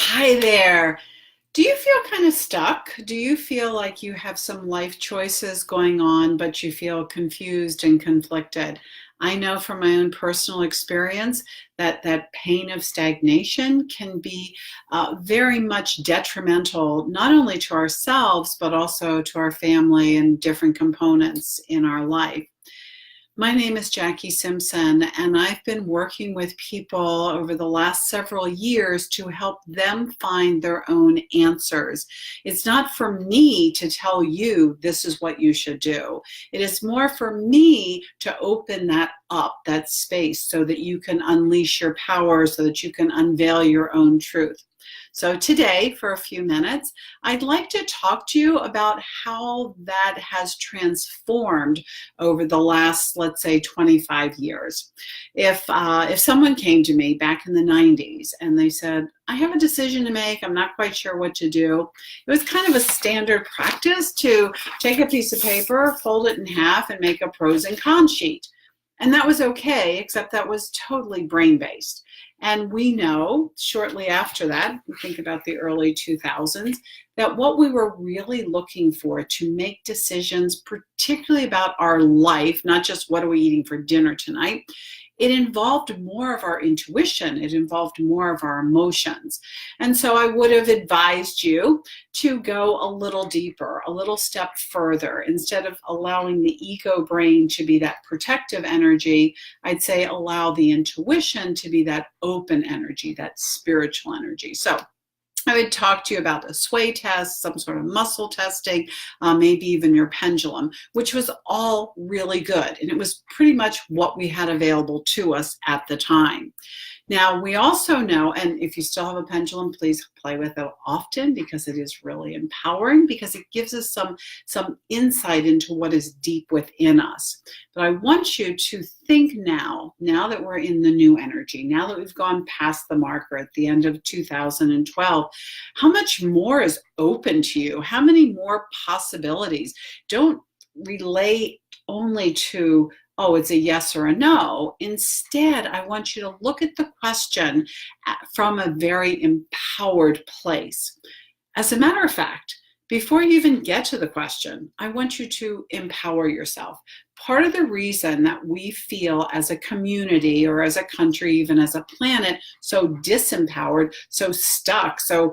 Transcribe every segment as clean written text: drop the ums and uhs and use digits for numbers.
Hi there. Do you feel kind of stuck? Do you feel like you have some life choices going on, but you feel confused and conflicted? I know from my own personal experience that that pain of stagnation can be very much detrimental, not only to ourselves, but also to our family and different components in our life. My name is Jackie Simpson, and I've been working with people over the last several years to help them find their own answers. It's not for me to tell you this is what you should do. It is more for me to open that up, that space, so that you can unleash your power, so that you can unveil your own truth. So today, for a few minutes, I'd like to talk to you about how that has transformed over the last, let's say, 25 years. If someone came to me back in the 90s and they said, I have a decision to make, I'm not quite sure what to do, it was kind of a standard practice to take a piece of paper, fold it in half, and make a pros and cons sheet. And that was okay, except that was totally brain-based. And we know shortly after that, we think about the early 2000s, that what we were really looking for to make decisions, particularly about our life, not just what are we eating for dinner tonight, it involved more of our intuition. It involved more of our emotions. And so I would have advised you to go a little deeper, a little step further. Instead of allowing the ego brain to be that protective energy, I'd say allow the intuition to be that open energy, that spiritual energy. So I would talk to you about a sway test, some sort of muscle testing, maybe even your pendulum, which was all really good. And it was pretty much what we had available to us at the time. Now, we also know, and if you still have a pendulum, please play with it often because it is really empowering, because it gives us some insight into what is deep within us. But I want you to think now that we're in the new energy, now that we've gone past the marker at the end of 2012, how much more is open to you? How many more possibilities? Don't relate only to, oh, it's a yes or a no. Instead, I want you to look at the question from a very empowered place. As a matter of fact, before you even get to the question, I want you to empower yourself. Part of the reason that we feel as a community or as a country, even as a planet, so disempowered, so stuck, so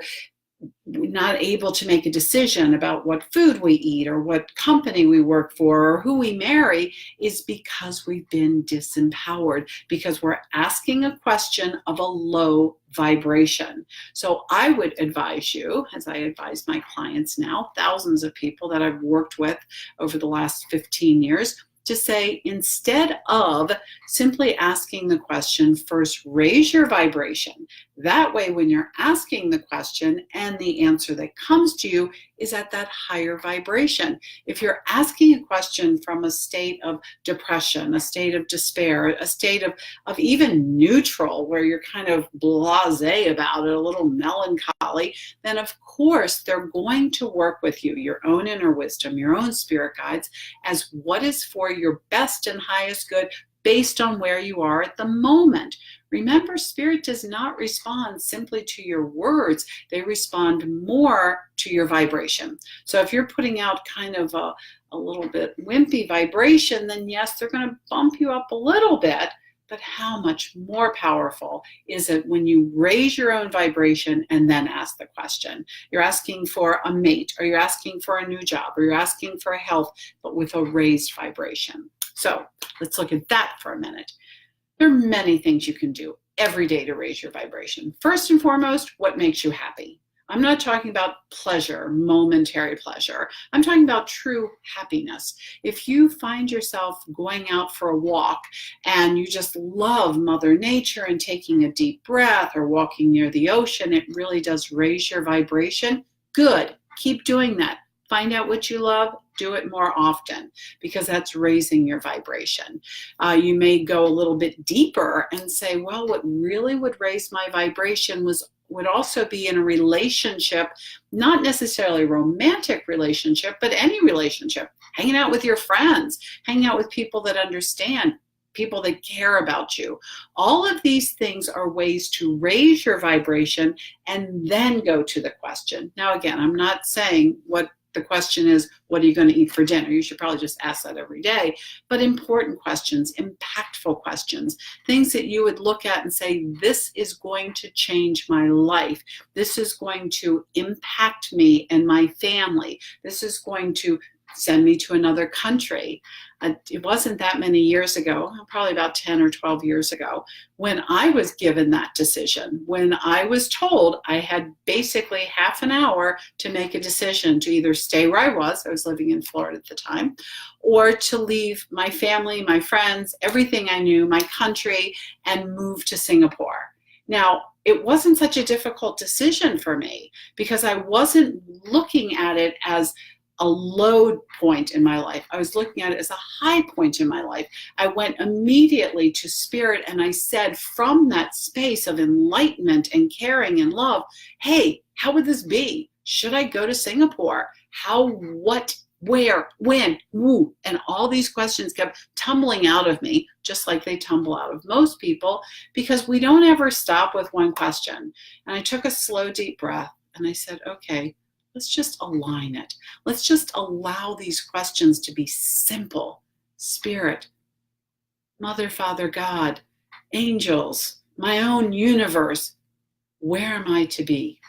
not able to make a decision about what food we eat or what company we work for or who we marry is because we've been disempowered, because we're asking a question of a low vibration. So I would advise you, as I advise my clients now, thousands of people that I've worked with over the last 15 years, to say, instead of simply asking the question, first raise your vibration. That way, when you're asking the question and the answer that comes to you is at that higher vibration. If you're asking a question from a state of depression, a state of despair, a state of even neutral, where you're kind of blasé about it, a little melancholy, then of course they're going to work with you, your own inner wisdom, your own spirit guides, as what is for your best and highest good based on where you are at the moment. Remember, spirit does not respond simply to your words. They respond more to your vibration. So if you're putting out kind of a little bit wimpy vibration, then yes, they're going to bump you up a little bit. But how much more powerful is it when you raise your own vibration and then ask the question? You're asking for a mate, or you're asking for a new job, or you're asking for health, but with a raised vibration. So let's look at that for a minute. There are many things you can do every day to raise your vibration. First and foremost, what makes you happy? I'm not talking about pleasure, momentary pleasure. I'm talking about true happiness. If you find yourself going out for a walk and you just love Mother Nature and taking a deep breath or walking near the ocean, it really does raise your vibration. Good. Keep doing that. Find out what you love, do it more often, because that's raising your vibration. You may go a little bit deeper and say, well, what really would raise my vibration would also be in a relationship, not necessarily a romantic relationship, but any relationship, hanging out with your friends, hanging out with people that understand, people that care about you. All of these things are ways to raise your vibration and then go to the question. Now, again, I'm not saying what the question is, what are you going to eat for dinner? You should probably just ask that every day. But important questions, impactful questions, things that you would look at and say, this is going to change my life. This is going to impact me and my family. This is going to send me to another country. It wasn't that many years ago, probably about 10 or 12 years ago, when I was given that decision, when I was told I had basically half an hour to make a decision to either stay where I was living in Florida at the time, or to leave my family, my friends, everything I knew, my country, and move to Singapore. Now, it wasn't such a difficult decision for me because I wasn't looking at it as a low point in my life. I was looking at it as a high point in my life. I went immediately to Spirit and I said from that space of enlightenment and caring and love, hey, how would this be? Should I go to Singapore? How, what, where, when, who? And all these questions kept tumbling out of me, just like they tumble out of most people, because we don't ever stop with one question. And I took a slow, deep breath and I said, okay, let's just align it. Let's just allow these questions to be simple. Spirit, Mother, Father, God, angels, my own universe. Where am I to be?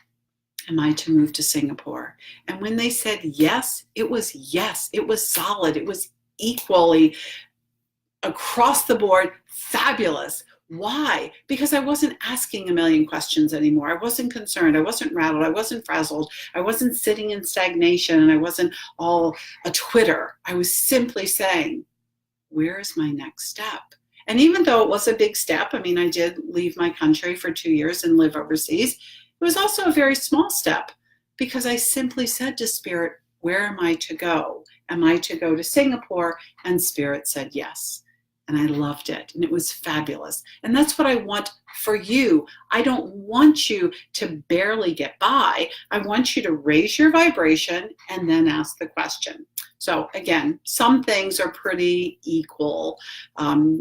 Am I to move to Singapore? And when they said yes. It was solid. It was equally across the board fabulous. Why? Because I wasn't asking a million questions anymore. I wasn't concerned. I wasn't rattled. I wasn't frazzled. I wasn't sitting in stagnation, and I wasn't all a Twitter. I was simply saying, where is my next step? And even though it was a big step, I mean, I did leave my country for 2 years and live overseas. It was also a very small step because I simply said to Spirit, where am I to go? Am I to go to Singapore? And Spirit said yes. And I loved it. And it was fabulous. And that's what I want for you. I don't want you to barely get by. I want you to raise your vibration and then ask the question. So again, some things are pretty equal.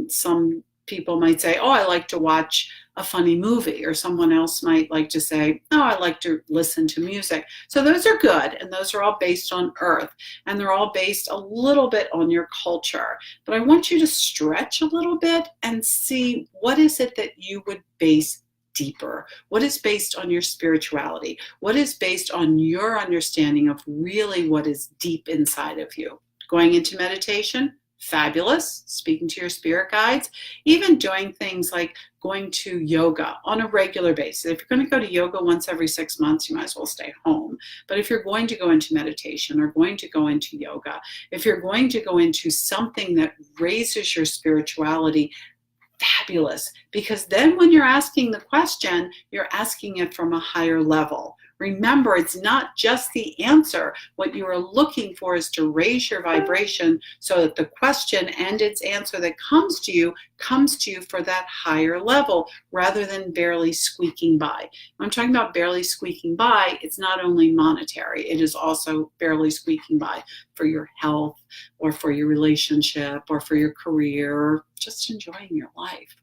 Some people might say, oh, I like to watch a funny movie, or someone else might like to say, oh, I like to listen to music. So those are good, and those are all based on earth, and they're all based a little bit on your culture. But I want you to stretch a little bit and see what is it that you would base deeper? What is based on your spirituality? What is based on your understanding of really what is deep inside of you? Going into meditation? Fabulous. Speaking to your spirit guides, even doing things like going to yoga on a regular basis. If you're going to go to yoga once every 6 months, you might as well stay home. But if you're going to go into meditation or going to go into yoga, if you're going to go into something that raises your spirituality, fabulous. Because then when you're asking the question, you're asking it from a higher level. Remember, it's not just the answer. What you are looking for is to raise your vibration so that the question and its answer that comes to you for that higher level rather than barely squeaking by. When I'm talking about barely squeaking by, it's not only monetary, it is also barely squeaking by for your health or for your relationship or for your career or just enjoying your life.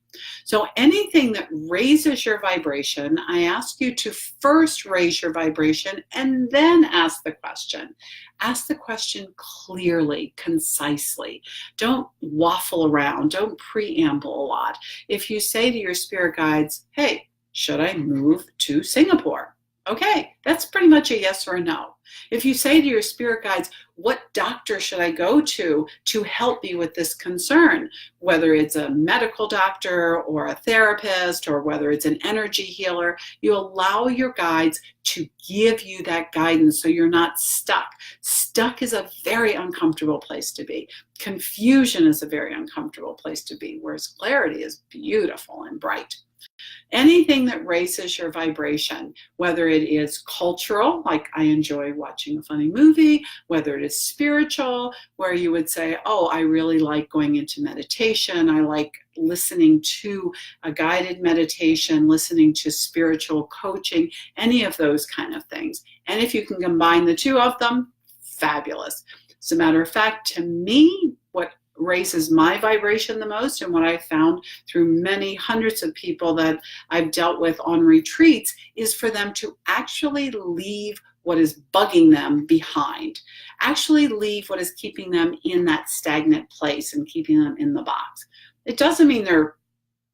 So anything that raises your vibration, I ask you to first raise your vibration and then ask the question. Ask the question clearly, concisely. Don't waffle around. Don't preamble a lot. If you say to your spirit guides, hey, should I move to Singapore? Okay, that's pretty much a yes or a no. If you say to your spirit guides, what doctor should I go to help me with this concern? Whether it's a medical doctor or a therapist or whether it's an energy healer, you allow your guides to give you that guidance so you're not stuck. Stuck is a very uncomfortable place to be. Confusion is a very uncomfortable place to be, whereas clarity is beautiful and bright. Anything that raises your vibration, whether it is cultural, like I enjoy watching a funny movie, whether it is spiritual, where you would say, oh, I really like going into meditation. I like listening to a guided meditation, listening to spiritual coaching, any of those kind of things. And if you can combine the two of them, fabulous. As a matter of fact, to me, what raises my vibration the most, and what I found through many hundreds of people that I've dealt with on retreats, is for them to actually leave what is bugging them behind. Actually leave what is keeping them in that stagnant place and keeping them in the box. It doesn't mean they're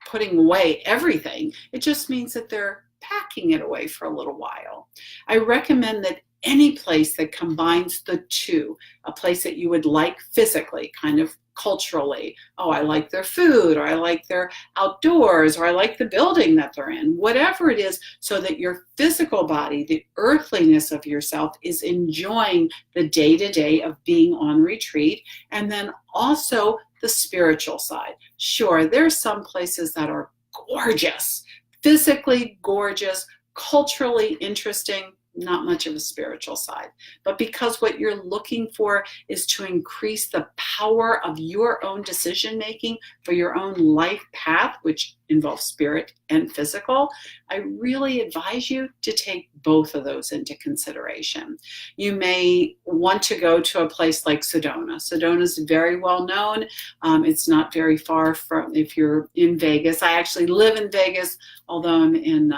putting away everything. It just means that they're packing it away for a little while. I recommend that any place that combines the two, a place that you would like physically, kind of culturally. Oh, I like their food, or I like their outdoors, or I like the building that they're in, whatever it is, so that your physical body, the earthliness of yourself, is enjoying the day-to-day of being on retreat. And then also the spiritual side. Sure, there's some places that are gorgeous, physically gorgeous, culturally interesting, not much of a spiritual side. But because what you're looking for is to increase the power of your own decision making for your own life path, which involves spirit and physical, I really advise you to take both of those into consideration. You may want to go to a place like Sedona. Sedona is very well known. It's not very far from, if you're in Vegas. I actually live in Vegas, although I'm in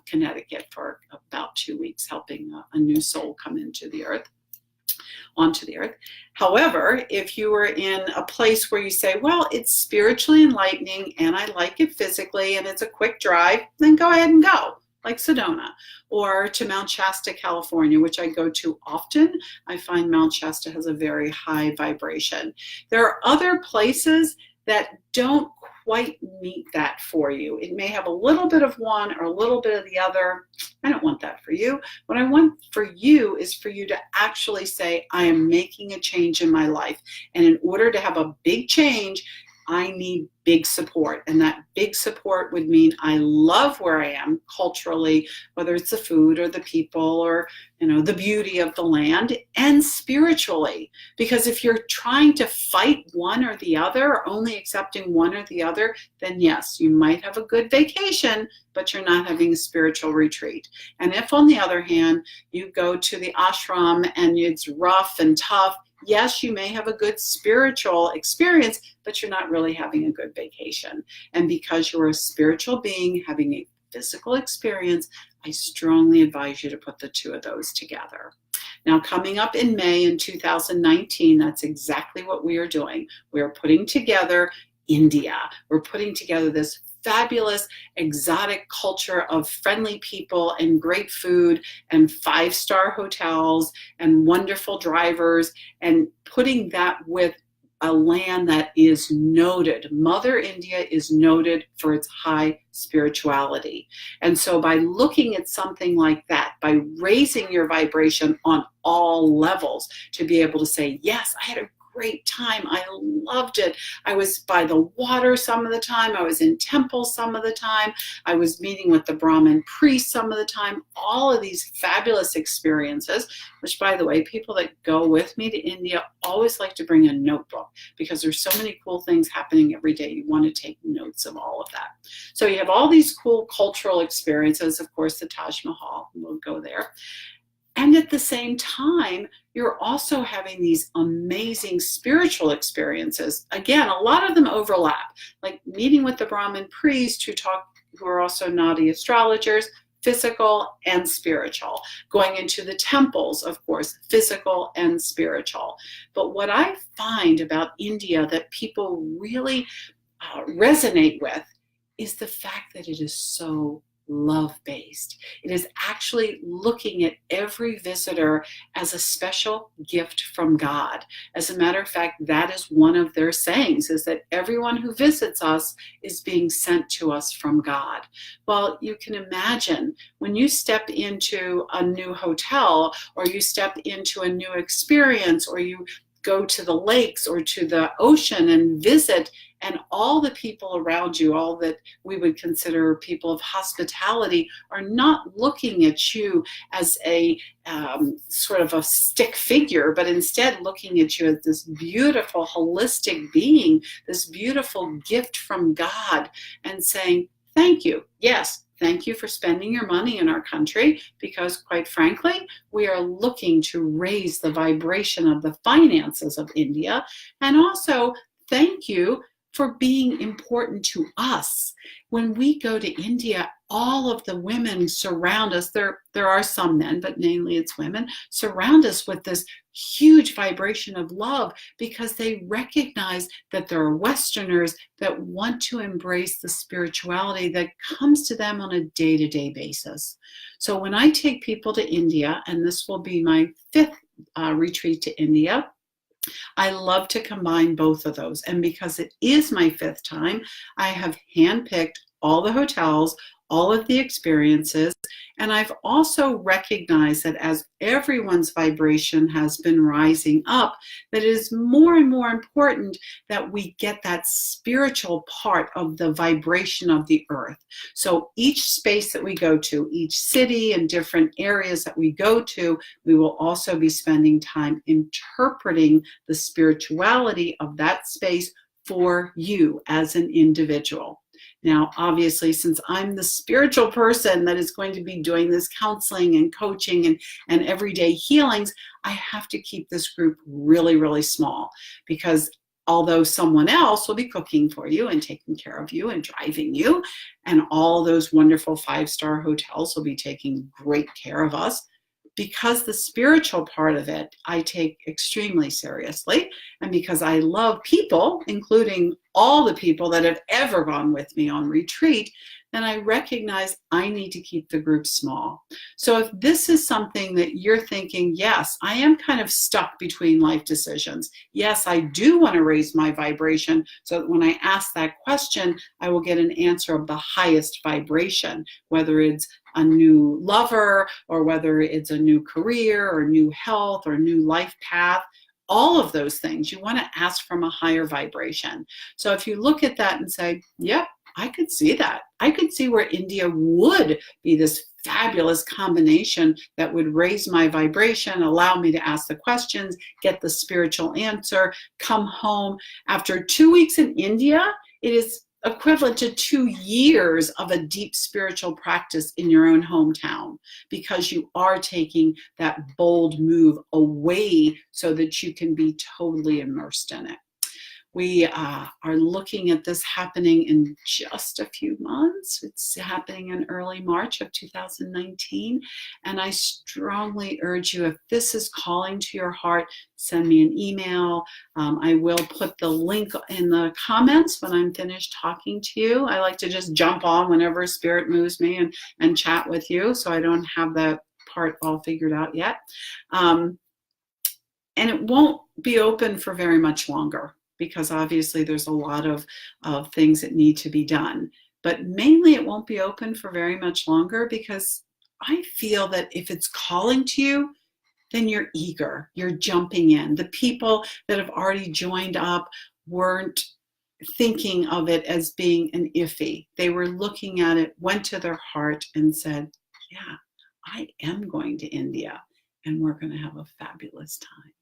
Connecticut for about 2 weeks helping a new soul come onto the earth. However, if you were in a place where you say, well, it's spiritually enlightening and I like it physically and it's a quick drive, then go ahead and go, like Sedona, or to Mount Shasta, California, which I go to often. I find Mount Shasta has a very high vibration. There are other places that don't quite meet that for you. It may have a little bit of one or a little bit of the other. I don't want that for you. What I want for you is for you to actually say, I am making a change in my life. And in order to have a big change, I need big support. And that big support would mean I love where I am culturally, whether it's the food or the people or, the beauty of the land, and spiritually. Because if you're trying to fight one or the other, or only accepting one or the other, then yes, you might have a good vacation, but you're not having a spiritual retreat. And if, on the other hand, you go to the ashram and it's rough and tough, yes, you may have a good spiritual experience, but you're not really having a good vacation. And because you're a spiritual being having a physical experience, I strongly advise you to put the two of those together. Now, coming up in May in 2019, that's exactly what we are doing. We are putting together India. We're putting together this fabulous exotic culture of friendly people and great food and 5-star hotels and wonderful drivers, and putting that with a land that is noted. Mother India is noted for its high spirituality. And so by looking at something like that, by raising your vibration on all levels, to be able to say, yes, I had a great time. I loved it. I was by the water some of the time. I was in temples some of the time. I was meeting with the Brahmin priests some of the time. All of these fabulous experiences, which, by the way, people that go with me to India always like to bring a notebook because there's so many cool things happening every day. You want to take notes of all of that. So you have all these cool cultural experiences, of course, the Taj Mahal, we'll go there. And at the same time, you're also having these amazing spiritual experiences. Again, a lot of them overlap, like meeting with the Brahmin priest who are also Nadi astrologers, physical and spiritual. Going into the temples, of course, physical and spiritual. But what I find about India that people really resonate with is the fact that it is so love-based. It is actually looking at every visitor as a special gift from God. As a matter of fact, that is one of their sayings, is that everyone who visits us is being sent to us from God. Well, you can imagine when you step into a new hotel, or you step into a new experience, or you go to the lakes or to the ocean and visit, and all the people around you, all that we would consider people of hospitality, are not looking at you as a sort of a stick figure, but instead looking at you as this beautiful, holistic being, this beautiful gift from God, and saying, thank you. Yes, thank you for spending your money in our country, because quite frankly, we are looking to raise the vibration of the finances of India, and also thank you for being important to us. When we go to India, all of the women surround us. There are some men, but mainly it's women, surround us with this huge vibration of love because they recognize that there are Westerners that want to embrace the spirituality that comes to them on a day-to-day basis. So when I take people to India, and this will be my fifth retreat to India, I love to combine both of those. And because it is my fifth time, I have handpicked all the hotels, all of the experiences, and I've also recognized that as everyone's vibration has been rising up, that it is more and more important that we get that spiritual part of the vibration of the earth. So each space that we go to, each city and different areas that we go to, we will also be spending time interpreting the spirituality of that space for you as an individual. Now, obviously, since I'm the spiritual person that is going to be doing this counseling and coaching and everyday healings, I have to keep this group really, really small because although someone else will be cooking for you and taking care of you and driving you, and all those wonderful 5-star hotels will be taking great care of us, because the spiritual part of it I take extremely seriously, and because I love people, including all the people that have ever gone with me on retreat, then I recognize I need to keep the group small. So if this is something that you're thinking, yes, I am kind of stuck between life decisions. Yes, I do want to raise my vibration so that when I ask that question, I will get an answer of the highest vibration, whether it's a new lover or whether it's a new career or new health or new life path. All of those things, you want to ask from a higher vibration. So if you look at that and say, yep, I could see that. I could see where India would be this fabulous combination that would raise my vibration, allow me to ask the questions, get the spiritual answer, come home. After 2 weeks in India, it is equivalent to 2 years of a deep spiritual practice in your own hometown, because you are taking that bold move away so that you can be totally immersed in it. We are looking at this happening in just a few months. It's happening in early March of 2019. And I strongly urge you, if this is calling to your heart, send me an email. I will put the link in the comments when I'm finished talking to you. I like to just jump on whenever Spirit moves me and chat with you, so I don't have that part all figured out yet. And it won't be open for very much longer, because obviously there's a lot of things that need to be done. But mainly it won't be open for very much longer because I feel that if it's calling to you, then you're eager, you're jumping in. The people that have already joined up weren't thinking of it as being an iffy. They were looking at it, went to their heart and said, yeah, I am going to India and we're going to have a fabulous time.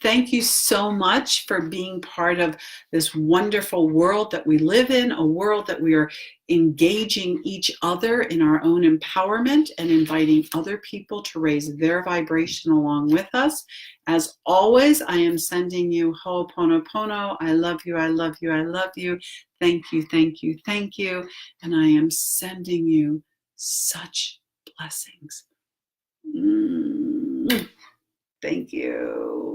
Thank you so much for being part of this wonderful world that we live in, a world that we are engaging each other in our own empowerment and inviting other people to raise their vibration along with us. As always, I am sending you ho'oponopono. I love you, I love you, I love you. Thank you, thank you, thank you. And I am sending you such blessings. Thank you.